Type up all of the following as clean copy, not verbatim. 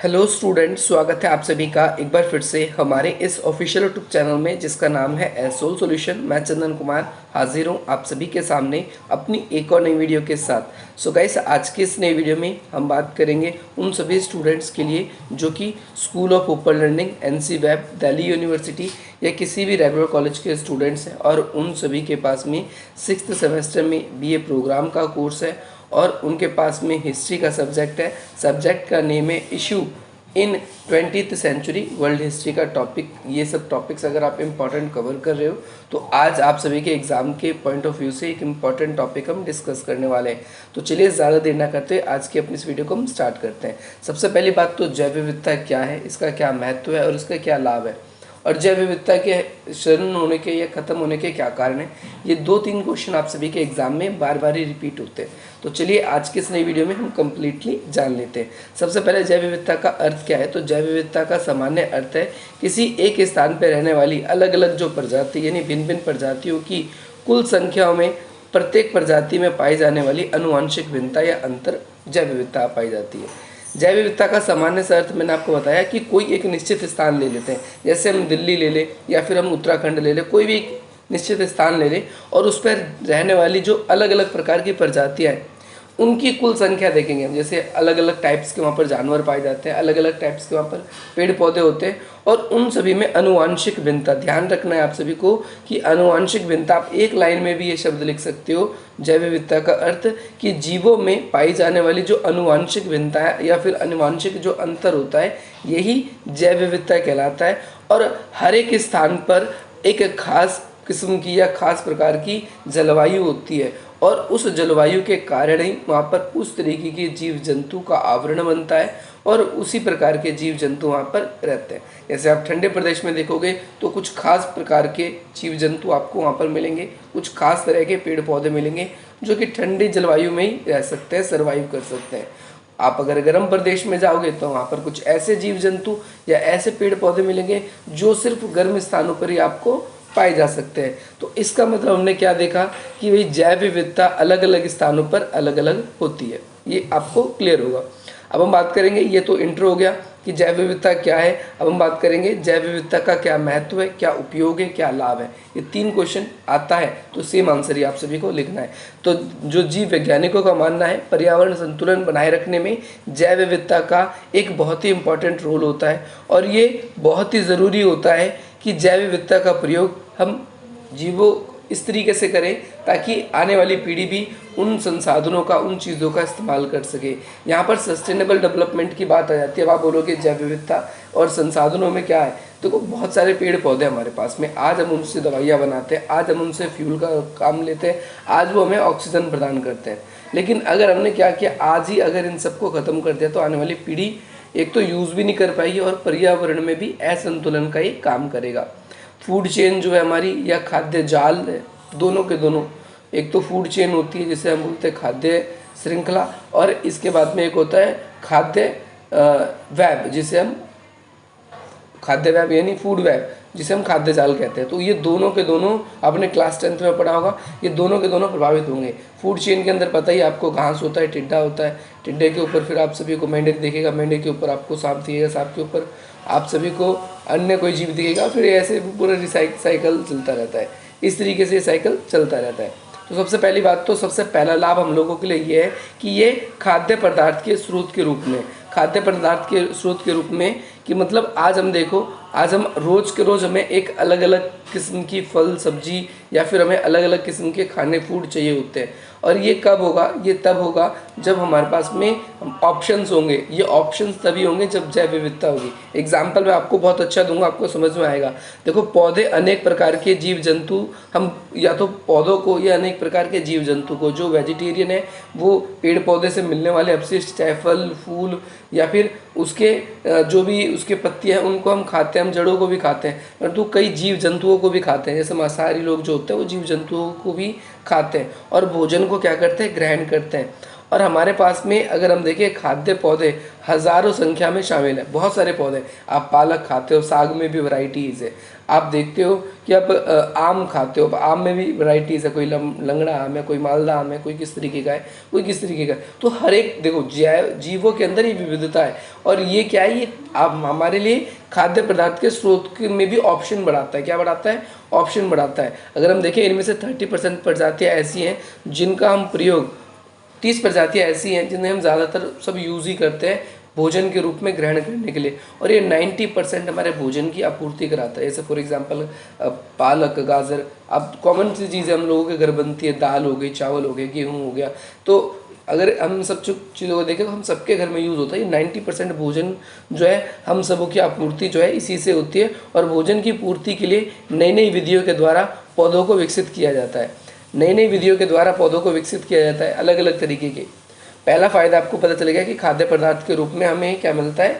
Hello student, स्वागत है आप सभी का एक बार फिर से हमारे इस ऑफिशियल यूट्यूब चैनल में जिसका नाम है एसोल सॉल्यूशन। मैं चंदन कुमार हाजिर हूँ आप सभी के सामने अपनी एक और नई वीडियो के साथ। सो गाइस, आज की इस नई वीडियो में हम बात करेंगे उन सभी स्टूडेंट्स के लिए जो कि school of open learning, NC web, Delhi university या किसी भी रेगुलर कॉलेज के स्टूडेंट्स हैं और उन सभी के पास में 6th सेमेस्टर में बीए प्रोग्राम का कोर्स है और उनके पास में हिस्ट्री का सब्जेक्ट है। सब्जेक्ट का नेम है issue in 20th century world history का टॉपिक। ये सब टॉपिक्स अगर आप इम्पॉर्टेंट कवर कर रहे हो तो आज आप सभी के एग्जाम के पॉइंट ऑफ व्यू से एक इम्पॉर्टेंट टॉपिक हम डिस्कस करने वाले हैं। तो चलिए ज़्यादा देर ना करते आज की अपनी इस वीडियो को हम स्टार्ट करते हैं। सबसे पहली बात तो जैव विविधता क्या है, इसका क्या महत्व है और इसका क्या लाभ है, और जैव विविधता के शरण होने के या ख़त्म होने के क्या कारण है। ये 2-3 क्वेश्चन आप सभी के एग्जाम में बार बार ही रिपीट होते हैं। तो चलिए आज की इस नई वीडियो में हम कंप्लीटली जान लेते हैं। सबसे पहले जैव विविधता का अर्थ क्या है। तो जैव विविधता का सामान्य अर्थ है किसी एक स्थान पर रहने वाली अलग अलग जो प्रजाति यानी भिन्न भिन्न प्रजातियों की कुल संख्याओं में प्रत्येक प्रजाति में पाई जाने वाली अनुवांशिक भिन्नता या अंतर जैव विविधता पाई जाती है। जैव विविधता का सामान्य सा अर्थ मैंने आपको बताया कि कोई एक निश्चित स्थान ले लेते हैं, जैसे हम दिल्ली ले लें या फिर हम उत्तराखंड ले लें, कोई भी एक निश्चित स्थान ले लें और उस पर रहने वाली जो अलग अलग प्रकार की प्रजातियाँ हैं उनकी कुल संख्या देखेंगे हम। जैसे अलग अलग टाइप्स के वहाँ पर जानवर पाए जाते हैं, अलग अलग टाइप्स के वहाँ पर पेड़ पौधे होते हैं और उन सभी में अनुवांशिक भिन्नता। ध्यान रखना है आप सभी को कि अनुवांशिक भिन्नता, आप एक लाइन में भी ये शब्द लिख सकते हो। जैव विविधता का अर्थ कि जीवों में पाई जाने वाली जो अनुवांशिक भिन्नता है या फिर अनुवांशिक जो अंतर होता है यही जैव विविधता कहलाता है। और हर एक स्थान पर एक खास किस्म की या खास प्रकार की जलवायु होती है और उस जलवायु के कारण ही वहाँ पर उस तरीके के जीव जंतु का आवरण बनता है और उसी प्रकार के जीव जंतु वहाँ पर रहते हैं। जैसे आप ठंडे प्रदेश में देखोगे तो कुछ खास प्रकार के जीव जंतु आपको वहाँ पर मिलेंगे, कुछ खास तरह के पेड़ पौधे मिलेंगे जो कि ठंडी जलवायु में ही रह सकते हैं, सर्वाइव कर सकते हैं। आप अगर गर्म प्रदेश में जाओगे तो वहाँ पर कुछ ऐसे जीव जंतु या ऐसे पेड़ पौधे मिलेंगे जो सिर्फ गर्म स्थानों पर ही आपको पाए जा सकते हैं। तो इसका मतलब हमने क्या देखा कि भाई जैव विविधता अलग अलग स्थानों पर अलग अलग होती है। ये आपको क्लियर होगा। अब हम बात करेंगे, ये तो इंट्रो हो गया कि जैव विविधता क्या है। अब हम बात करेंगे जैव विविधता का क्या महत्व है, क्या उपयोग है, क्या लाभ है। ये 3 क्वेश्चन आता है तो सेम आंसर ही आप सभी को लिखना है। तो जो जीव वैज्ञानिकों का मानना है पर्यावरण संतुलन बनाए रखने में जैव विविधता का एक बहुत ही इम्पोर्टेंट रोल होता है और ये बहुत ही ज़रूरी होता है कि जैव विविधता का प्रयोग हम जीवों इस तरीके से करें ताकि आने वाली पीढ़ी भी उन संसाधनों का, उन चीज़ों का इस्तेमाल कर सके। यहाँ पर सस्टेनेबल डेवलपमेंट की बात आ जाती है। अब आप बोलोगे जैव विविधता और संसाधनों में क्या है। देखो, बहुत सारे पेड़ पौधे हमारे पास में, आज हम उनसे दवाइयाँ बनाते हैं, आज हम उनसे फ्यूल का काम लेते हैं, आज वो हमें ऑक्सीजन प्रदान करते हैं। लेकिन अगर हमने क्या किया, आज ही अगर इन सबको ख़त्म कर दिया तो आने वाली पीढ़ी एक तो यूज़ भी नहीं कर पाएगी और पर्यावरण में भी असंतुलन का ये काम करेगा। फूड चेन जो है हमारी या खाद्य जाल है, दोनों के दोनों, एक तो फूड चेन होती है जिसे हम बोलते हैं खाद्य श्रृंखला और इसके बाद में एक होता है खाद्य वेब जिसे हम खाद्य वेब यानी फूड वेब जिसे हम खाद्य जाल कहते हैं। तो ये दोनों के दोनों आपने क्लास 10th में पढ़ा होगा, ये दोनों के दोनों प्रभावित होंगे। फूड चेन के अंदर पता ही आपको घास होता है, टिड्डा होता है, टिड्डे के ऊपर फिर आप सभी को मेंढक दिखेगा, मेंढक के ऊपर आपको सांप दिखेगा, सांप के ऊपर आप सभी को अन्य कोई जीव दिखेगा, फिर ऐसे पूरा साइकिल चलता रहता है। इस तरीके से साइकिल चलता रहता है। तो सबसे पहली बात, तो सबसे पहला लाभ हम लोगों के लिए ये है कि ये खाद्य पदार्थ के स्रोत के रूप में, खाद्य पदार्थ के स्रोत के रूप में कि मतलब आज हम देखो, आज हम रोज़ के रोज़ हमें एक अलग अलग किस्म की फल सब्जी या फिर हमें अलग अलग किस्म के खाने फूड चाहिए होते हैं। और ये कब होगा, ये तब होगा जब हमारे पास में ऑप्शंस होंगे। ये ऑप्शंस तभी होंगे जब जैव विविधता होगी। एग्जाम्पल मैं आपको बहुत अच्छा दूंगा, आपको समझ में आएगा। देखो, पौधे अनेक प्रकार के जीव जंतु, हम या तो पौधों को या अनेक प्रकार के जीव जंतु को, जो वेजिटेरियन है वो पेड़ पौधे से मिलने वाले अपशिष्ट चाहे फल फूल या फिर उसके जो भी उसके पत्तियाँ हैं उनको हम खाते हैं, हम जड़ों को भी खाते हैं, परंतु कई जीव जंतुओं को भी खाते हैं। जैसे मांसाहारी लोग जो होते हैं वो जीव जंतुओं को भी खाते हैं और भोजन को क्या करते हैं, ग्रहण करते हैं। और हमारे पास में अगर हम देखें खाद्य पौधे हज़ारों संख्या में शामिल है, बहुत सारे पौधे। आप पालक खाते हो, साग में भी वैरायटीज़ है। आप देखते हो कि आप आम खाते हो, आम में भी वैरायटीज़ है, कोई लंगड़ा आम है, कोई मालदा आम है, कोई किस तरीके का है, कोई किस तरीके का है। तो हर एक देखो जीवों के अंदर ही विविधता है, और ये क्या है, ये आप हमारे लिए खाद्य पदार्थ के स्रोत में भी ऑप्शन बढ़ाता है। क्या बढ़ाता है? ऑप्शन बढ़ाता है। अगर हम देखें इनमें से 30% प्रजातियाँ ऐसी हैं जिनका हम प्रयोग 30 प्रजातियाँ ऐसी हैं जिन्हें हम ज़्यादातर सब यूज़ ही करते हैं भोजन के रूप में ग्रहण करने के लिए, और ये 90% हमारे भोजन की आपूर्ति कराता है। जैसे फॉर एग्जांपल पालक, गाजर, अब कॉमन सी चीज़ें हम लोगों के घर बनती है, दाल हो गई, चावल हो गए, गेहूँ हो गया। तो अगर हम सब चीज़ों को देखें तो हम सबके घर में यूज़ होता है। 90% भोजन जो है हम सबों की आपूर्ति जो है इसी से होती है, और भोजन की पूर्ति के लिए नई नई विधियों के द्वारा पौधों को विकसित किया जाता है। नई नई विधियों के द्वारा पौधों को विकसित किया जाता है अलग अलग तरीके के। पहला फ़ायदा आपको पता चलेगा कि खाद्य पदार्थ के रूप में हमें क्या मिलता है,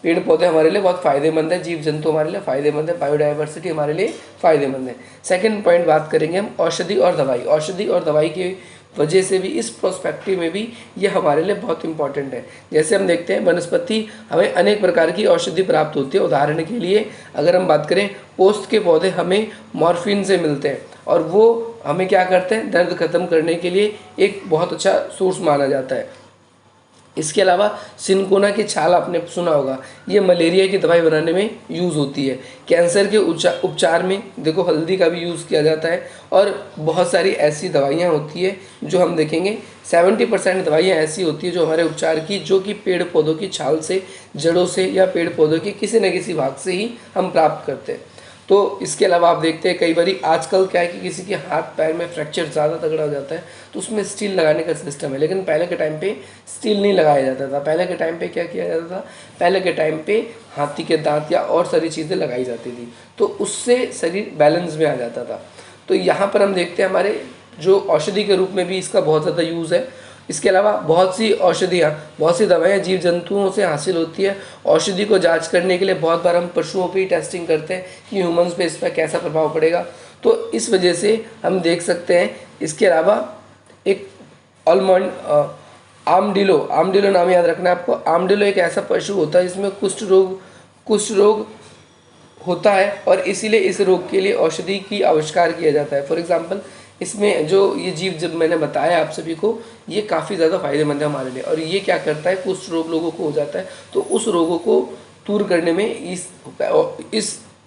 पेड़ पौधे हमारे लिए बहुत फ़ायदेमंद है, जीव जंतु हमारे लिए फ़ायदेमंद है, बायोडाइवर्सिटी हमारे लिए फ़ायदेमंद है। सेकंड पॉइंट बात करेंगे हम औषधि और दवाई। औषधि और दवाई की वजह से भी, इस प्रोस्पेक्टिव में भी ये हमारे लिए बहुत इंपॉर्टेंट है। जैसे हम देखते हैं वनस्पति हमें अनेक प्रकार की औषधि प्राप्त होती है। उदाहरण के लिए अगर हम बात करें, पोस्त के पौधे हमें मॉर्फिन से मिलते हैं, और वो हमें क्या करते हैं, दर्द खत्म करने के लिए एक बहुत अच्छा सोर्स माना जाता है। इसके अलावा सिनकोना की छाल आपने सुना होगा, ये मलेरिया की दवाई बनाने में यूज़ होती है। कैंसर के उपचार में देखो हल्दी का भी यूज़ किया जाता है, और बहुत सारी ऐसी दवाइयाँ होती है जो हम देखेंगे 70% दवाइयाँ ऐसी होती है जो हमारे उपचार की, जो कि पेड़ पौधों की छाल से, जड़ों से, या पेड़ पौधों के किसी न किसी भाग से ही हम प्राप्त करते हैं। तो इसके अलावा आप देखते हैं कई बारी आजकल क्या है कि किसी के हाथ पैर में फ्रैक्चर ज़्यादा तगड़ा हो जाता है तो उसमें स्टील लगाने का सिस्टम है, लेकिन पहले के टाइम पे स्टील नहीं लगाया जाता था। पहले के टाइम पे क्या किया जाता था, पहले के टाइम पे हाथी के दांत या और सारी चीज़ें लगाई जाती थी, तो उससे शरीर बैलेंस में आ जाता था। तो यहाँ पर हम देखते हैं हमारे जो औषधि के रूप में भी इसका बहुत ज़्यादा यूज़ है। इसके अलावा बहुत सी औषधियाँ, बहुत सी दवाएं जीव जंतुओं से हासिल होती है। औषधि को जांच करने के लिए बहुत बार हम पशुओं पे ही टेस्टिंग करते हैं कि ह्यूमंस पे इस पर कैसा प्रभाव पड़ेगा। तो इस वजह से हम देख सकते हैं। इसके अलावा एक ऑलमंड आर्मडिलो नाम याद रखना है आपको। आर्मडिलो एक ऐसा पशु होता है जिसमें कुष्ठ रोग होता है, और इसीलिए इस रोग के लिए औषधि की आविष्कार किया जाता है। फॉर एग्जांपल इसमें जो ये जीव जब मैंने बताया आप सभी को, ये काफ़ी ज़्यादा फायदेमंद है हमारे लिए, और ये क्या करता है, कुष्ठ रोग लोगों को हो जाता है तो उस रोगों को दूर करने में इस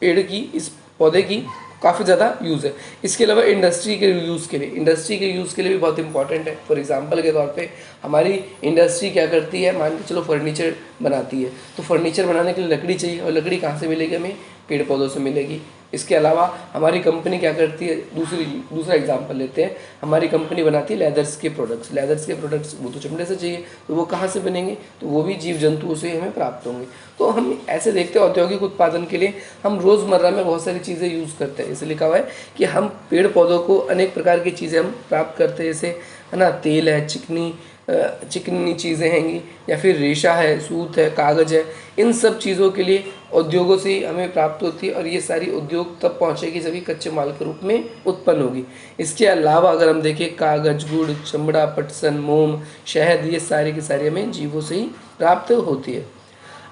पेड़ की, इस पौधे की काफ़ी ज़्यादा यूज़ है। इसके अलावा इंडस्ट्री के यूज़ के लिए भी बहुत इंपॉर्टेंट है। फॉर एग्जांपल के तौर पे हमारी इंडस्ट्री क्या करती है, मान के चलो फर्नीचर बनाती है, तो फर्नीचर बनाने के लिए लकड़ी चाहिए, और लकड़ी कहाँ से मिलेगी हमें, पेड़ पौधों से मिलेगी। इसके अलावा हमारी कंपनी क्या करती है, दूसरा एग्जांपल लेते हैं, हमारी कंपनी बनाती है लेदर्स के प्रोडक्ट्स। वो तो चमड़े से चाहिए, तो वो कहाँ से बनेंगे, तो वो भी जीव जंतुओं से हमें प्राप्त होंगे। तो हम ऐसे देखते हैं औद्योगिक उत्पादन के लिए हम रोज़मर्रा में बहुत सारी चीज़ें यूज़ करते हैं। इसे लिखा हुआ है कि हम पेड़ पौधों को अनेक प्रकार की चीज़ें हम प्राप्त करते हैं, जैसे है ना, तेल है, चिकनी चीज़ें हैंगी, या फिर रेशा है, सूत है, कागज़ है। इन सब चीज़ों के लिए उद्योगों से ही हमें प्राप्त होती है, और ये सारी उद्योग तब पहुँचेगी जब ये कच्चे माल के रूप में उत्पन्न होगी। इसके अलावा अगर हम देखें, कागज़, गुड़, चमड़ा, पटसन, मोम, शहद, ये सारी की सारी हमें जीवों से ही प्राप्त होती है।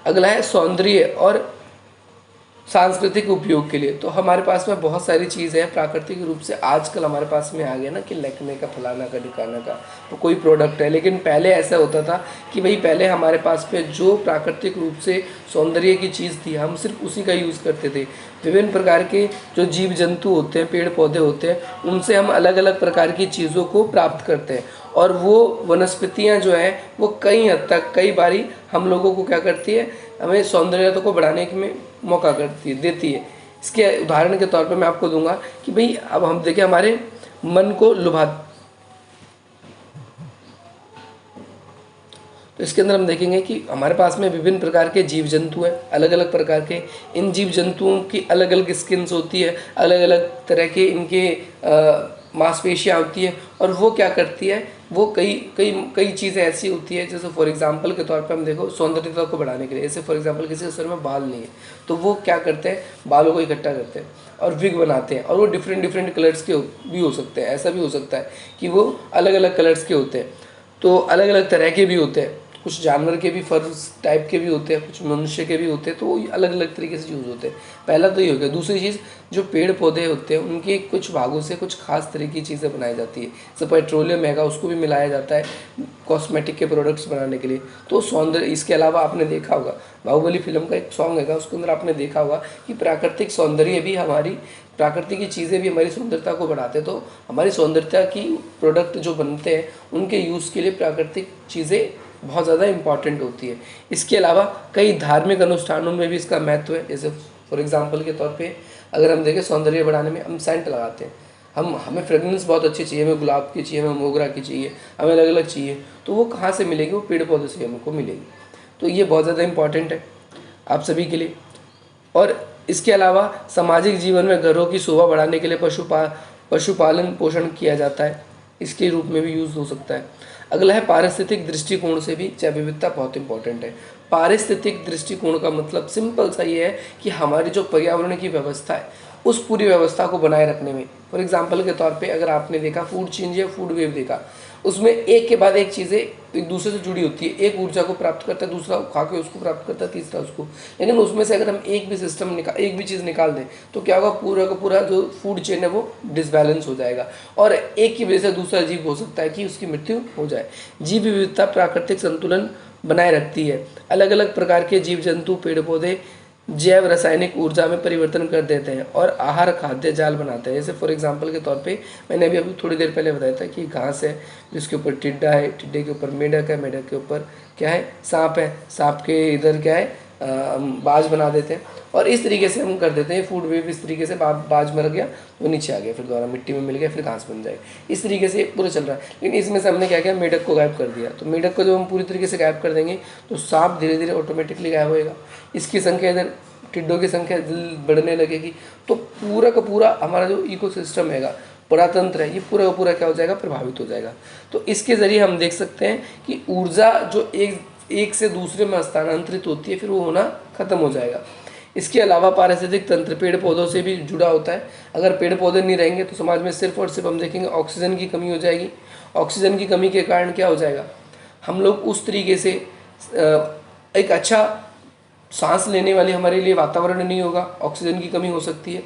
अगला है सौंदर्य और सांस्कृतिक उपयोग के लिए। तो हमारे पास में बहुत सारी चीज़ें हैं प्राकृतिक रूप से। आजकल हमारे पास में आ गया ना कि लैक्मे का, फलाना का, ढिकाना का तो कोई प्रोडक्ट है, लेकिन पहले ऐसा होता था कि भाई पहले हमारे पास में जो प्राकृतिक रूप से सौंदर्य की चीज़ थी हम सिर्फ उसी का यूज़ करते थे। विभिन्न प्रकार के जो जीव जंतु होते हैं, पेड़ पौधे होते हैं, उनसे हम अलग अलग प्रकार की चीज़ों को प्राप्त करते हैं, और वो वनस्पतियाँ जो है वो कई हद तक, कई बारी हम लोगों को क्या करती है, हमें सौंदर्यता को बढ़ाने में मौका देती है। इसके उदाहरण के तौर पे मैं आपको दूंगा कि भाई अब हम देखें हमारे मन को लुभा, तो इसके अंदर हम देखेंगे कि हमारे पास में विभिन्न प्रकार के जीव जंतु हैं, अलग अलग प्रकार के। इन जीव जंतुओं की अलग अलग स्किन्स होती है, अलग अलग तरह के इनके मांसपेशियाँ होती है, और वो क्या करती है, वो कई चीज़ें ऐसी होती है, जैसे फॉर एग्जांपल के तौर पे हम देखो सौंदर्यता को बढ़ाने के लिए, जैसे फॉर एग्जांपल किसी के सर में बाल नहीं है तो वो क्या करते हैं, बालों को इकट्ठा करते हैं और विग बनाते हैं, और वो डिफरेंट कलर्स के भी हो सकते हैं। ऐसा भी हो सकता है कि वो अलग अलग कलर्स के होते हैं। तो अलग अलग तरह के भी होते हैं, कुछ जानवर के भी फर टाइप के भी होते हैं, कुछ मनुष्य के भी होते हैं, तो वो अलग अलग तरीके से यूज़ होते हैं। पहला तो ये हो गया। दूसरी चीज़, जो पेड़ पौधे होते हैं उनके कुछ भागों से कुछ खास तरह की चीज़ें बनाई जाती है। जैसे पेट्रोलियम हैगा, उसको भी मिलाया जाता है कॉस्मेटिक के प्रोडक्ट्स बनाने के लिए। तो सौंदर्य, इसके अलावा आपने देखा होगा बाहुबली फिल्म का एक सॉन्ग हैगा, उसके अंदर आपने देखा होगा कि प्राकृतिक सौंदर्य भी हमारी, प्राकृतिक की चीज़ें भी हमारी सौंदर्यता को बढ़ाते हैं। तो हमारी सौंदर्यता की प्रोडक्ट जो बनते हैं उनके यूज़ के लिए प्राकृतिक चीज़ें बहुत ज़्यादा इम्पॉर्टेंट होती है। इसके अलावा कई धार्मिक अनुष्ठानों में भी इसका महत्व है। जैसे फॉर एग्जांपल के तौर पे अगर हम देखें, सौंदर्य बढ़ाने में हम सेंट लगाते हैं, हमें फ्रेगनेंस बहुत अच्छी चाहिए, हमें गुलाब की चाहिए, हमें मोगरा की चाहिए, हमें अलग अलग चाहिए। तो वो कहाँ से मिलेगी? वो पेड़ पौधों से हमको मिलेगी। तो ये बहुत ज़्यादा इम्पॉर्टेंट है आप सभी के लिए। और इसके अलावा सामाजिक जीवन में घरों की शोभा बढ़ाने के लिए पशुपालन पोषण किया जाता है, इसके रूप में भी यूज़ हो सकता है। अगला है पारिस्थितिक दृष्टिकोण से भी जैव विविधता बहुत इंपॉर्टेंट है। पारिस्थितिक दृष्टिकोण का मतलब सिंपल सा ये है कि हमारी जो पर्यावरण की व्यवस्था है उस पूरी व्यवस्था को बनाए रखने में। फॉर एग्जांपल के तौर पे अगर आपने देखा फूड चेंज या फूड वेव देखा, उसमें एक के बाद एक चीज़ें एक दूसरे से जुड़ी होती है। एक ऊर्जा को प्राप्त करता है, दूसरा खा के उसको प्राप्त करता है, तीसरा उसको। लेकिन उसमें से अगर हम एक भी चीज़ निकाल दें तो क्या होगा? पूरा का पूरा जो फूड चेन है वो डिसबैलेंस हो जाएगा और एक की वजह से दूसरा जीव हो सकता है कि उसकी मृत्यु हो जाए। जीव विविधता प्राकृतिक संतुलन बनाए रखती है। अलग अलग प्रकार के जीव जंतु, पेड़ पौधे जैव रासायनिक ऊर्जा में परिवर्तन कर देते हैं और आहार खाद्य जाल बनाते हैं। जैसे फॉर एग्जांपल के तौर पे मैंने अभी थोड़ी देर पहले बताया था कि घास है जिसके ऊपर टिड्डा है, टिड्डे के ऊपर मेढक है, मेढक के ऊपर क्या है? सांप है, सांप के इधर क्या है? बाज बना देते हैं और इस तरीके से हम कर देते हैं फूड वेव। इस तरीके से बाज मर गया, वो नीचे आ गया, फिर दोबारा मिट्टी में मिल गया, फिर घास बन जाएगी। इस तरीके से पूरा चल रहा है। लेकिन इसमें से हमने क्या किया? मेढक को गायब कर दिया। तो मेढक को जब हम पूरी तरीके से गायब कर देंगे तो सांप धीरे धीरे ऑटोमेटिकली गायब होएगा। इसकी संख्या इधर, टिड्डों की संख्या बढ़ने लगेगी। तो पूरा का पूरा हमारा जो इकोसिस्टम हैगा, पुरातंत्र है, ये पूरा का पूरा क्या हो जाएगा? प्रभावित हो जाएगा। तो इसके ज़रिए हम देख सकते हैं कि ऊर्जा जो एक से दूसरे में स्थानांतरित होती है, फिर वो होना खत्म हो जाएगा। इसके अलावा पारिस्थितिक तंत्र पेड़ पौधों से भी जुड़ा होता है। अगर पेड़ पौधे नहीं रहेंगे तो समाज में सिर्फ और सिर्फ हम देखेंगे ऑक्सीजन की कमी हो जाएगी। ऑक्सीजन की कमी के कारण क्या हो जाएगा? हम लोग उस तरीके से एक अच्छा सांस लेने वाले हमारे लिए वातावरण नहीं होगा, ऑक्सीजन की कमी हो सकती है।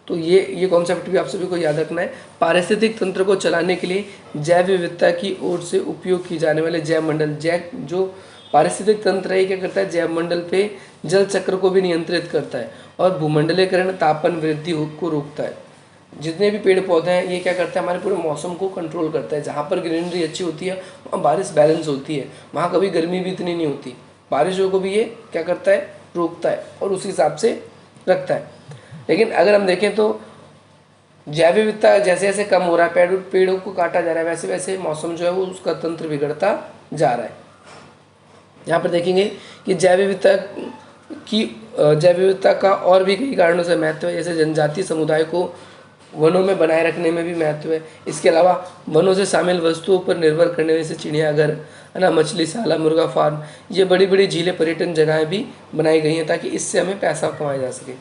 तो ये कॉन्सेप्ट भी आप सभी को याद रखना है। पारिस्थितिक तंत्र को चलाने के लिए जैव विविधता की ओर से उपयोग की जाने वाले जैव मंडल, जो पारिस्थितिक तंत्र है, क्या करता है? जैव मंडल पे जल चक्र को भी नियंत्रित करता है और भूमंडलीकरण, तापमान वृद्धि को रोकता है। जितने भी पेड़ पौधे हैं ये क्या करते हैं? हमारे पूरे मौसम को कंट्रोल करता है। जहाँ पर ग्रीनरी अच्छी होती है वहाँ बारिश बैलेंस होती है, वहाँ कभी गर्मी भी इतनी नहीं होती। बारिशों को भी ये क्या करता है? रोकता है और उस हिसाब से रखता है। लेकिन अगर हम देखें तो जैव विविधता जैसे जैसे कम हो रहा है, पेड़ों को काटा जा रहा है, वैसे वैसे मौसम जो है वो उसका तंत्र बिगड़ता जा रहा है। यहाँ पर देखेंगे कि जैव विविधता का और भी कई कारणों से महत्व है। जैसे जनजातीय समुदाय को वनों में बनाए रखने में भी महत्व है। इसके अलावा वनों से शामिल वस्तुओं पर निर्भर करने में से चिड़ियाघर है ना, मछलीशाला, मुर्गा फार्म, ये बड़ी बड़ी झीलें, पर्यटन जगहें भी बनाई गई हैं ताकि इससे हमें पैसा कमाया जा सके।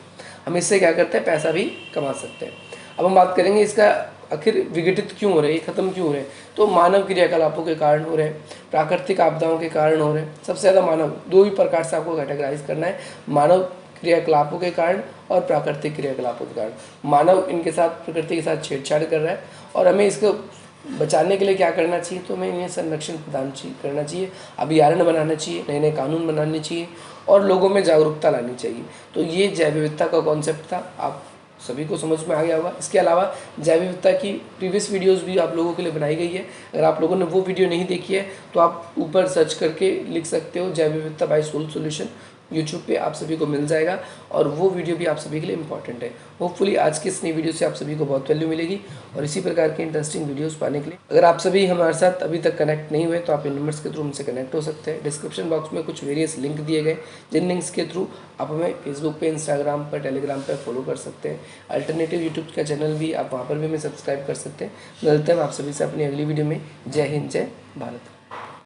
हम इससे क्या करते हैं? पैसा भी कमा सकते हैं। अब हम बात करेंगे इसका आखिर विघटित क्यों हो रहे हैं, ये खत्म क्यों हो रहे हैं? तो मानव क्रियाकलापों के कारण हो रहे हैं, प्राकृतिक आपदाओं के कारण हो रहे हैं। सबसे ज़्यादा मानव, दो ही प्रकार से आपको कैटेगराइज करना है, मानव क्रियाकलापों के कारण और प्राकृतिक क्रियाकलापों के कारण। मानव इनके साथ, प्रकृति के साथ छेड़छाड़ कर रहा है और हमें इसको बचाने के लिए क्या करना चाहिए? तो हमें इन्हें संरक्षण प्रदान करना चाहिए, अभयारण्य बनाना चाहिए, नए नए कानून बनाने चाहिए और लोगों में जागरूकता लानी चाहिए। तो ये जैव विविधता का कॉन्सेप्ट था, आप सभी को समझ में आ गया होगा। इसके अलावा जैव विविधता की प्रीवियस वीडियोस भी आप लोगों के लिए बनाई गई है। अगर आप लोगों ने वो वीडियो नहीं देखी है तो आप ऊपर सर्च करके लिख सकते हो जैव विविधता बाय सोल सॉल्यूशन, यूट्यूब पे आप सभी को मिल जाएगा और वो वीडियो भी आप सभी के लिए इंपॉर्टेंट है। होपफुली आज की इस नई वीडियो से आप सभी को बहुत वैल्यू मिलेगी और इसी प्रकार के इंटरेस्टिंग वीडियोस पाने के लिए अगर आप सभी हमारे साथ अभी तक कनेक्ट नहीं हुए तो आप इन नंबर्स के थ्रू हमसे कनेक्ट हो सकते हैं। डिस्क्रिप्शन बॉक्स में कुछ वेरियस लिंक दिए गए, जिन लिंक्स के थ्रू आप हमें फेसबुक पे, इंस्टाग्राम पर, टेलीग्राम पर फॉलो कर सकते हैं। अल्टरनेटिव यूट्यूब का चैनल भी आप वहाँ पर भी हमें सब्सक्राइब कर सकते हैं। मिलते हैं आप सभी से अपनी अगली वीडियो में। जय हिंद, जय भारत।